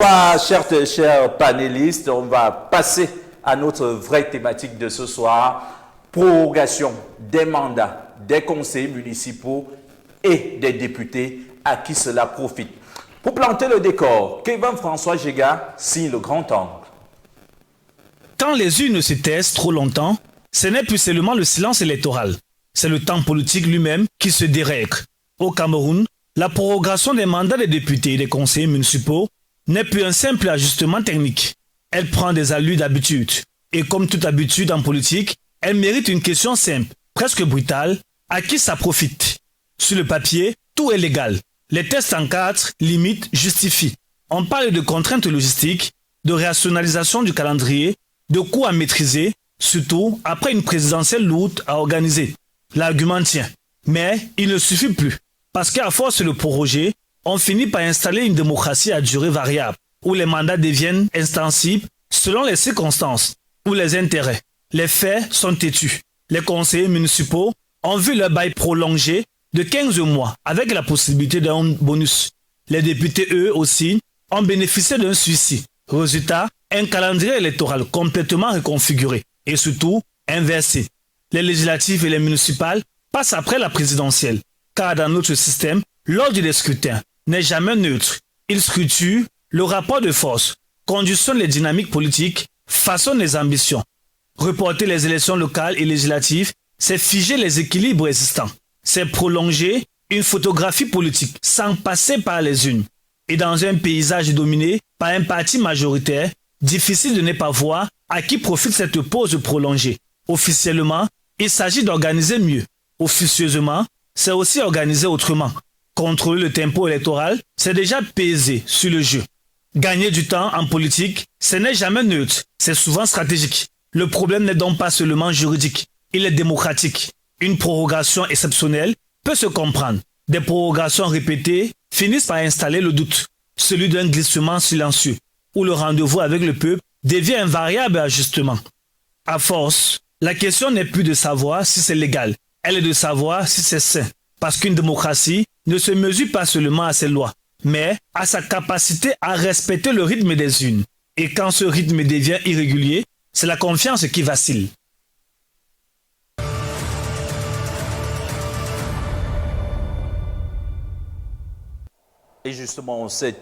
Chers panélistes, on va passer à notre vraie thématique de ce soir, prorogation des mandats des conseillers municipaux et des députés à qui cela profite. Pour planter le décor, Kevin François Jega signe le grand angle. Quand les urnes se taisent trop longtemps, ce n'est plus seulement le silence électoral, c'est le temps politique lui-même qui se dérègle. Au Cameroun, la prorogation des mandats des députés et des conseillers municipaux n'est plus un simple ajustement technique. Elle prend des allures d'habitude. Et comme toute habitude en politique, elle mérite une question simple, presque brutale, à qui ça profite? Sur le papier, tout est légal. Les tests encadrent, limitent, justifient. On parle de contraintes logistiques, de rationalisation du calendrier, de coûts à maîtriser, surtout après une présidentielle lourde à organiser. L'argument tient. Mais il ne suffit plus. Parce qu'à force de le proroger, on finit par installer une démocratie à durée variable, où les mandats deviennent extensibles selon les circonstances ou les intérêts. Les faits sont têtus. Les conseillers municipaux ont vu leur bail prolongé de 15 mois avec la possibilité d'un bonus. Les députés, eux aussi, ont bénéficié d'un sursis. Résultat, un calendrier électoral complètement reconfiguré et surtout inversé. Les législatives et les municipales passent après la présidentielle, car dans notre système, l'ordre des scrutins n'est jamais neutre. Il structure le rapport de force, conditionne les dynamiques politiques, façonne les ambitions. Reporter les élections locales et législatives, c'est figer les équilibres existants. C'est prolonger une photographie politique sans passer par les urnes. Et dans un paysage dominé par un parti majoritaire, difficile de ne pas voir à qui profite cette pause prolongée. Officiellement, il s'agit d'organiser mieux. Officieusement, c'est aussi organiser autrement. Contrôler le tempo électoral, c'est déjà peser sur le jeu. Gagner du temps en politique, ce n'est jamais neutre, c'est souvent stratégique. Le problème n'est donc pas seulement juridique, il est démocratique. Une prorogation exceptionnelle peut se comprendre. Des prorogations répétées finissent par installer le doute, celui d'un glissement silencieux, où le rendez-vous avec le peuple devient un variable ajustement. À force, la question n'est plus de savoir si c'est légal, elle est de savoir si c'est sain. Parce qu'une démocratie ne se mesure pas seulement à ses lois, mais à sa capacité à respecter le rythme des urnes. Et quand ce rythme devient irrégulier, c'est la confiance qui vacille. Et justement, on sait